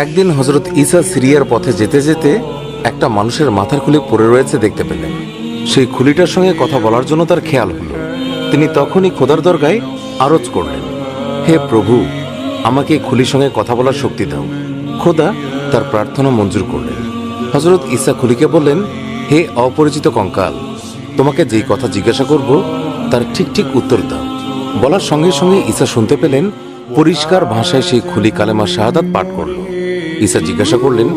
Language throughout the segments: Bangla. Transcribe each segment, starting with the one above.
একদিন হযরত ঈসা সিরিয়ার পথে যেতে যেতে একটা মানুষের মাথার খুলি পড়ে রয়েছে দেখতে পেলেন। সেই খুলিটার সঙ্গে কথা বলার জন্য তার খেয়াল হলো। তিনি তখনই খোদার দরগায় আরজ করলেন, হে প্রভু, আমাকে এই খুলির সঙ্গে কথা বলার শক্তি দাও। খোদা তার প্রার্থনা মঞ্জুর করলেন। হযরত ঈসা খুলিকে বললেন, হে অপরিচিত কঙ্কাল, তোমাকে যেই কথা জিজ্ঞাসা করব তার ঠিক ঠিক উত্তর দাও। বলার সঙ্গে সঙ্গে ঈসা শুনতে পেলেন পরিষ্কার ভাষায় সেই খুলি কালেমা শাহাদাত পাঠ করল। ঈসা জিজ্ঞাসা করলেন,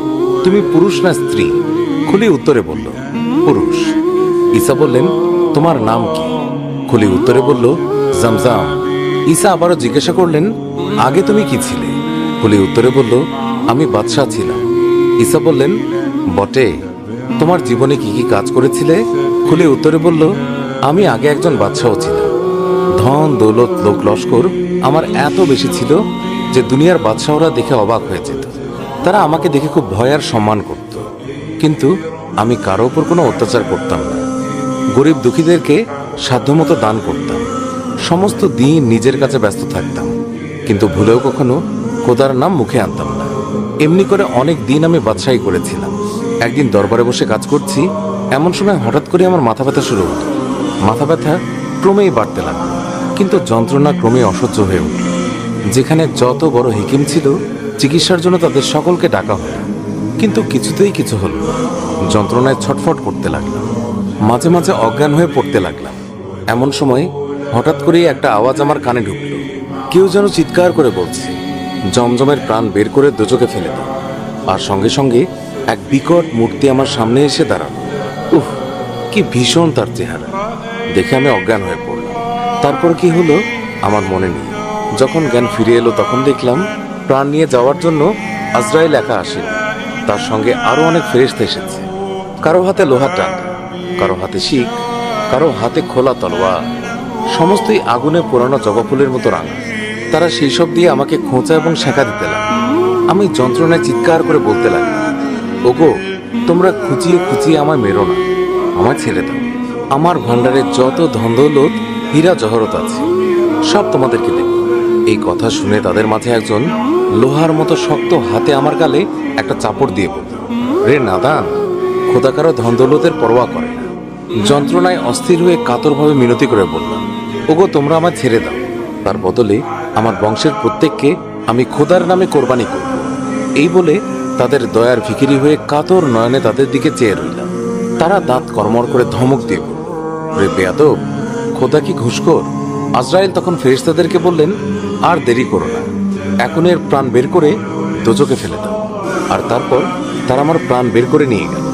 তুমি পুরুষ না স্ত্রী? খুলি উত্তরে বলল, পুরুষ। ঈসা বললেন, তোমার নাম কি? খুলি উত্তরে বলল, জামজাম। ঈসা আবারও জিজ্ঞাসা করলেন, আগে তুমি কি ছিলে? খুলি উত্তরে বলল, আমি বাদশাহ ছিলাম। ঈসা বললেন, বটে, তোমার জীবনে কি কি কাজ করেছিলে? খুলি উত্তরে বলল, আমি আগে একজন বাদশাহ ছিলাম। ধন দৌলত লোক লস্কর আমার এত বেশি ছিল যে দুনিয়ার বাদশাহরা দেখে অবাক হয়ে যেত। তারা আমাকে দেখে খুব ভয় আর সম্মান করত, কিন্তু আমি কারো উপর কোনো অত্যাচার করতাম না। গরিব দুঃখীদেরকে সাধ্যমতো দান করতাম। সমস্ত দিন নিজের কাছে ব্যস্ত থাকতাম, কিন্তু ভুলেও কখনো খোদার নাম মুখে আনতাম না। এমনি করে অনেক দিন আমি বাদশাহী করেছিলাম। একদিন দরবারে বসে কাজ করছি, এমন সময় হঠাৎ করে আমার মাথা ব্যথা শুরু হলো। মাথা ব্যথা ক্রমেই বাড়তে লাগলো, কিন্তু যন্ত্রণা ক্রমেই অসহ্য হয়ে উঠল। যেখানে যত বড় হিকিম ছিল, চিকিৎসার জন্য তাদের সকলকে ডাকা হলো, কিন্তু কিছুতেই কিছু হলো না। যন্ত্রণায় ছটফট করতে লাগলাম, মাঝে মাঝে অজ্ঞান হয়ে পড়তে লাগলাম। এমন সময় হঠাৎ করেই একটা আওয়াজ আমার কানে ঢুকল। কেউ যেন চিৎকার করে বলছে, জমজমের প্রাণ বের করে দোজখে ফেলে দাও। আর সঙ্গে সঙ্গে এক বিকট মূর্তি আমার সামনে এসে দাঁড়ালো। উফ, কি ভীষণ তার চেহারা! দেখে আমি অজ্ঞান হয়ে পড়লাম। তারপর কি হলো আমার মনে নেই। যখন জ্ঞান ফিরে এলো তখন দেখলাম প্রাণ নিয়ে যাওয়ার জন্য আজরাইল একা আসেনি, তার সঙ্গে আরো অনেক ফেরেশতা এসেছে। কারো হাতে লোহার ডান্ডা, কারো হাতে শিক, কারো হাতে খোলা তলোয়ার। সমস্তই আগুনে পোড়ানো জবা ফুলের মতো রাঙা। তারা সেই সব দিয়ে আমাকে খোঁচা এবং শেখা দিতে লাগলো। আমি যন্ত্রণায় চিৎকার করে বলতে লাগলাম, ওগো, তোমরা খুঁচিয়ে খুঁচিয়ে আমায় মেরো না, আমায় ছেড়ে দাও। আমার ভান্ডারে যত ধন দৌলত হীরা জহরত আছে সব তোমাদেরকে দেব। এই কথা শুনে তাদের মাঝে একজন লোহার মতো শক্ত হাতে আমার গালে একটা চাপড় দিয়ে বলল, রে নাদান, খোদা কারো ধন দৌলতের পরোয়া করে না। যন্ত্রণায় অস্থির হয়ে কাতরভাবে মিনতি করে বললাম, ওগো, তোমরা আমায় ছেড়ে দাও। তার বদলে আমার বংশের প্রত্যেককে আমি খোদার নামে কোরবানি করব। এই বলে তাদের দয়ার ভিখিরি হয়ে কাতর নয়নে তাদের দিকে চেয়ে রইলাম। তারা দাঁত কর্মর করে ধমক দিয়ে বলল, রে বেয়াদব, খোদা কি ঘুষখোর? আজরাইল তখন ফেরেশতাদেরকে বললেন, আর দেরি করো না, এখন এর প্রাণ বের করে দোজখে ফেলে দাও। আর তারপর তারা আমার প্রাণ বের করে নিয়ে গেল।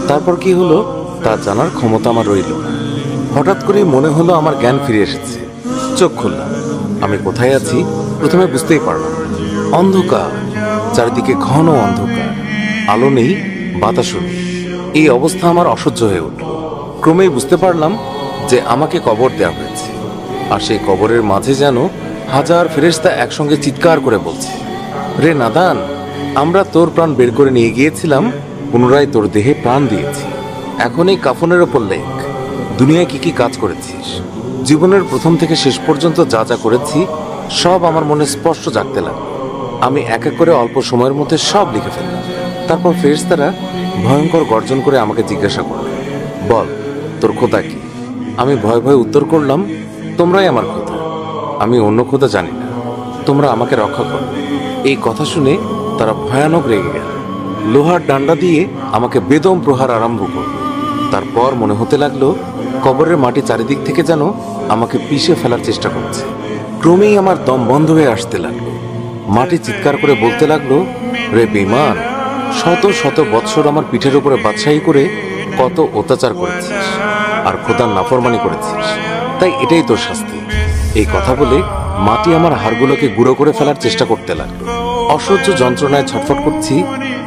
তারপর কি হলো তা জানার ক্ষমতা আমার রইল না। হঠাৎ করে মনে হলো আমার জ্ঞান ফিরে এসেছে। চোখ খুললাম। আমি কোথায় আছি প্রথমে বুঝতেই পারলাম না। অন্ধকার, চারিদিকে ঘন অন্ধকার, আলো নেই, বাতাসও নেই। এই অবস্থা আমার অসহ্য হয়ে উঠল। ক্রমেই বুঝতে পারলাম যে আমাকে কবর দেওয়া হয়েছে, আর সেই কবরের মাঝে যেন হাজার ফেরেশতা একসঙ্গে চিৎকার করে বলছে, রে নাদান, আমরা তোর প্রাণ বের করে নিয়ে গিয়েছিলাম, পুনরায় তোর দেহে প্রাণ দিয়েছি। এখন এই কাফনের ওপর লেখ, দুনিয়ায় কি কি কাজ করেছিস। জীবনের প্রথম থেকে শেষ পর্যন্ত যা যা করেছি সব আমার মনে স্পষ্ট জাগতে লাগলো। আমি এক এক করে অল্প সময়ের মধ্যে সব লিখে ফেললাম। তারপর ফেরেশতারা ভয়ঙ্কর গর্জন করে আমাকে জিজ্ঞাসা করল, বল, তোর খোদা কি? আমি ভয়ে ভয়ে উত্তর করলাম, তোমরাই আমার খোদা, আমি অন্য খোদা জানি না, তোমরা আমাকে রক্ষা করো। এই কথা শুনে তারা ভয়ানক রেগে গেল। লোহার ডান্ডা দিয়ে আমাকে বেদম প্রহার আরম্ভ করল। তারপর মনে হতে লাগলো কবরের মাটি চারিদিক থেকে যেন আমাকে পিষে ফেলার চেষ্টা করছে। ক্রমেই আমার দম বন্ধ হয়ে আসতে লাগলো। মাটি চিৎকার করে বলতে লাগলো, রে বেঈমান, শত শত বৎসর আমার পিঠের উপরে বাদশাহী করে কত অত্যাচার করেছিস আর খোদার নাফরমানি করেছিস, তাই এটাই তোর শাস্তি। এই কথা বলে মাটি আমার হাড়গুলোকে গুঁড়ো করে ফেলার চেষ্টা করতে লাগলো। অসহ্য যন্ত্রণায় ছটফট করছি।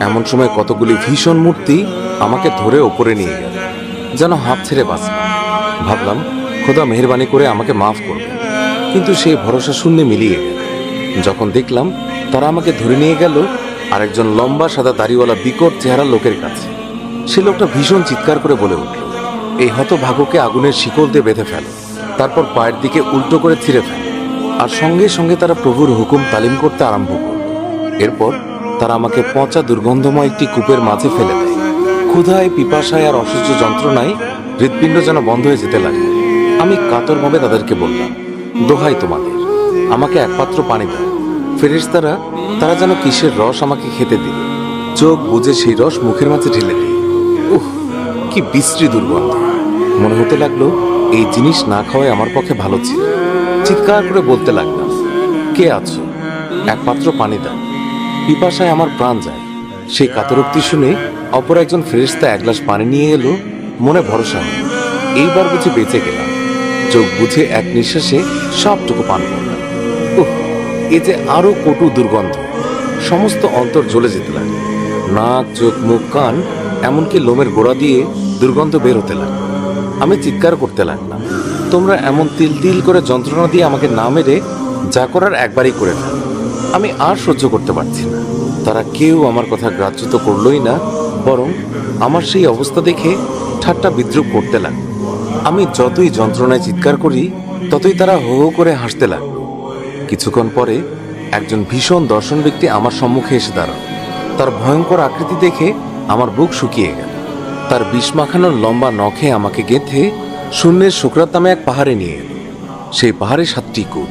এমন সময় কতগুলি ভীষণ মূর্তি আমাকে ধরে ওপরে নিয়ে গেল, যেন হাঁপ ছেড়ে বাঁচলাম। ভাবলাম খোদা মেহেরবানি করে আমাকে মাফ করবে, কিন্তু সেই ভরসা শূন্যে মিলিয়ে গেল যখন দেখলাম তারা আমাকে ধরে নিয়ে গেল আরেকজন লম্বা সাদা দাড়িওয়ালা বিকট চেহারা লোকের কাছে। সে লোকটা ভীষণ চিৎকার করে বলে উঠল, এই হতভাগ্যকে আগুনের শিকল দিয়ে বেঁধে ফেল, তারপর পায়ের দিকে উল্টো করে ছিঁড়ে ফেল। আর সঙ্গে সঙ্গে তারা প্রভুর হুকুম তালিম করতে আরম্ভ করল। এরপর তারা আমাকে পচা দুর্গন্ধময় একটি কূপের মাঝে ফেলে দেয়। ক্ষুধায়, পিপাসায় আর অসহ্য যন্ত্রণায় হৃৎপিণ্ড যেন বন্ধ হয়ে যেতে লাগে। আমি কাতরভাবে তাদেরকে বললাম, দোহাই তোমাদের, আমাকে এক পাত্র পানি দাও। ফেরেশতারা তারা যেন কিসের রস আমাকে খেতে দিল। চোখ বুজে সেই রস মুখের মাঝে ঢেলে দিই। উহ, কি বিশ্রী দুর্গন্ধ! মনে হতে লাগলো এই জিনিস না খাওয়াই আমার পক্ষে ভালো ছিল। চিৎকার করে বলতে লাগলাম, কে আছো? এক পাত্র পানি দাও, পিপাসায় আমার প্রাণ যায়। সেই কাতরোক্তি শুনে অপর একজন ফেরেশতা এক গ্লাস পানি নিয়ে এলো। মনে ভরসা হল, এইবার বুঝে বেঁচে গেলাম। চোখ বুঝে এক নিঃশ্বাসে সবটুকু পান করলাম। উহ, এ যে আরো কটু দুর্গন্ধ! সমস্ত অন্তর জ্বলে যেতে লাগে। নাক, চোখ, মুখ, কান, এমনকি লোমের গোড়া দিয়ে দুর্গন্ধ বের হতে লাগে। আমি চিৎকার করতে লাগলাম, তোমরা এমন তিল তিল করে যন্ত্রণা দিয়ে আমাকে না মেরে যা করার একবারই করে ফেলো। আমি আর সহ্য করতে পারছি না। তারা কেউ আমার কথা গ্রাহ্য তো করলই না, বরং আমার সেই অবস্থা দেখে ঠাট্টা বিদ্রুপ করতে লাগলো। আমি যতই যন্ত্রণায় চিৎকার করি, ততই তারা হো হো করে হাসতে লাগলো। কিছুক্ষণ পরে একজন ভীষণ দর্শন ব্যক্তি আমার সম্মুখে এসে দাঁড়াল। তার ভয়ঙ্কর আকৃতি দেখে আমার বুক শুকিয়ে গেল। তার বিষ মাখানোর লম্বা নখে আমাকে গেঁথে শূন্যের শুকরাত নামে এক পাহাড়ে নিয়ে এল। সেই পাহাড়ে 7টি কূপ।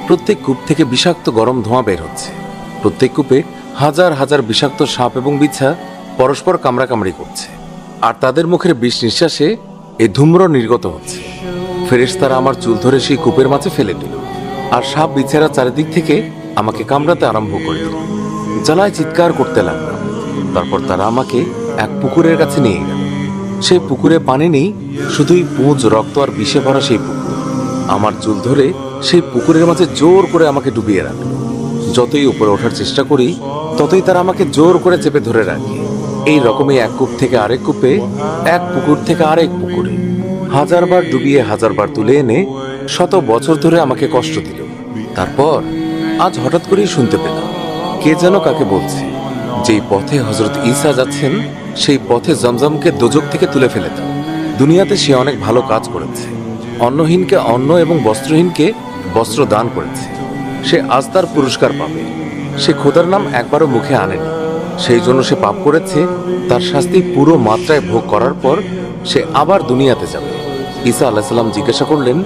প্রত্যেক কূপ থেকে বিষাক্ত গরম ধোঁয়া বের হচ্ছে। প্রত্যেক কূপে হাজার হাজার বিষাক্ত সাপ এবং বিছা পরস্পর কামড়াকামড়ি করছে, আর তাদের মুখের বিষ নিঃশ্বাসে এই ধূম্র নির্গত হচ্ছে। ফেরেশতারা আমার চুল ধরে সেই কূপের মাঝে ফেলে দিল, আর সাপ বিছারা চারিদিক থেকে আমাকে কামড়াতে আরম্ভ করে দিল। জ্বালায় চিৎকার করতে লাগলাম। তারপর তারা আমাকে এক পুকুরের কাছে নিয়ে গেল। সেই পুকুরে পানি নেই, শুধুই পুঁজ, রক্ত আর বিষে ভরা সেই পুকুর। আমার চুল ধরে সেই পুকুরের মাঝে জোর করে আমাকে ডুবিয়ে রাখলো। যতই উপরে ওঠার চেষ্টা করি, ততই তারা আমাকে জোর করে চেপে ধরে রাখে। এই রকমই এক কূপ থেকে আরেক কূপে, এক পুকুর থেকে আরেক পুকুরে হাজারবার ডুবিয়ে হাজারবার তুলে এনে শত বছর ধরে আমাকে কষ্ট দিল। তারপর আজ হঠাৎ করেই শুনতে পেলাম কে যেন কাকে বলছে, যেই পথে হযরত ঈসা যাচ্ছেন সেই পথে জমজমকে দোজখ থেকে তুলে ফেলে দাও। দুনিয়াতে সে অনেক ভালো কাজ করেছে। অন্নহীনকে অন্ন এবং বস্ত্রহীনকে বস্ত্র দান করেছে। সে আজ তার পুরস্কার পাবে। সে খোদার নাম একবারও মুখে আনেনি, সেই জন্য সে পাপ করেছে। তার শাস্তি পুরো মাত্রায় ভোগ করার পর সে আবার দুনিয়াতে যাবে। ঈসা আলাইহিস সালাম জিজ্ঞাসা করলেন,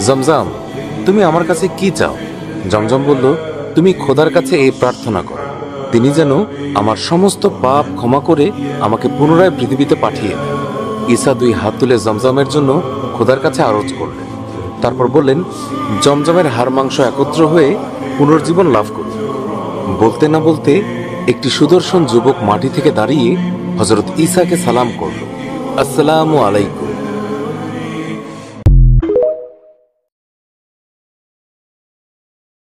জমজম, তুমি আমার কাছে কি চাও? জমজম বলল, তুমি খোদার কাছে এই প্রার্থনা করো, তিনি যেন আমার সমস্ত পাপ ক্ষমা করে আমাকে পুনরায় পৃথিবীতে পাঠিয়ে দেন। ঈসা 2 হাত তুলে জমজমের জন্য খোদার কাছে আরজ করলেন। তারপর বললেন, জমজমের হাড় মাংস একত্র হয়ে পুনর্জীবন লাভ করুন। বলতে না বলতে একটি সুদর্শন যুবক মাটি থেকে দাঁড়িয়ে হযরত ঈসাকে সালাম করল, আসসালামু আলাইকুম।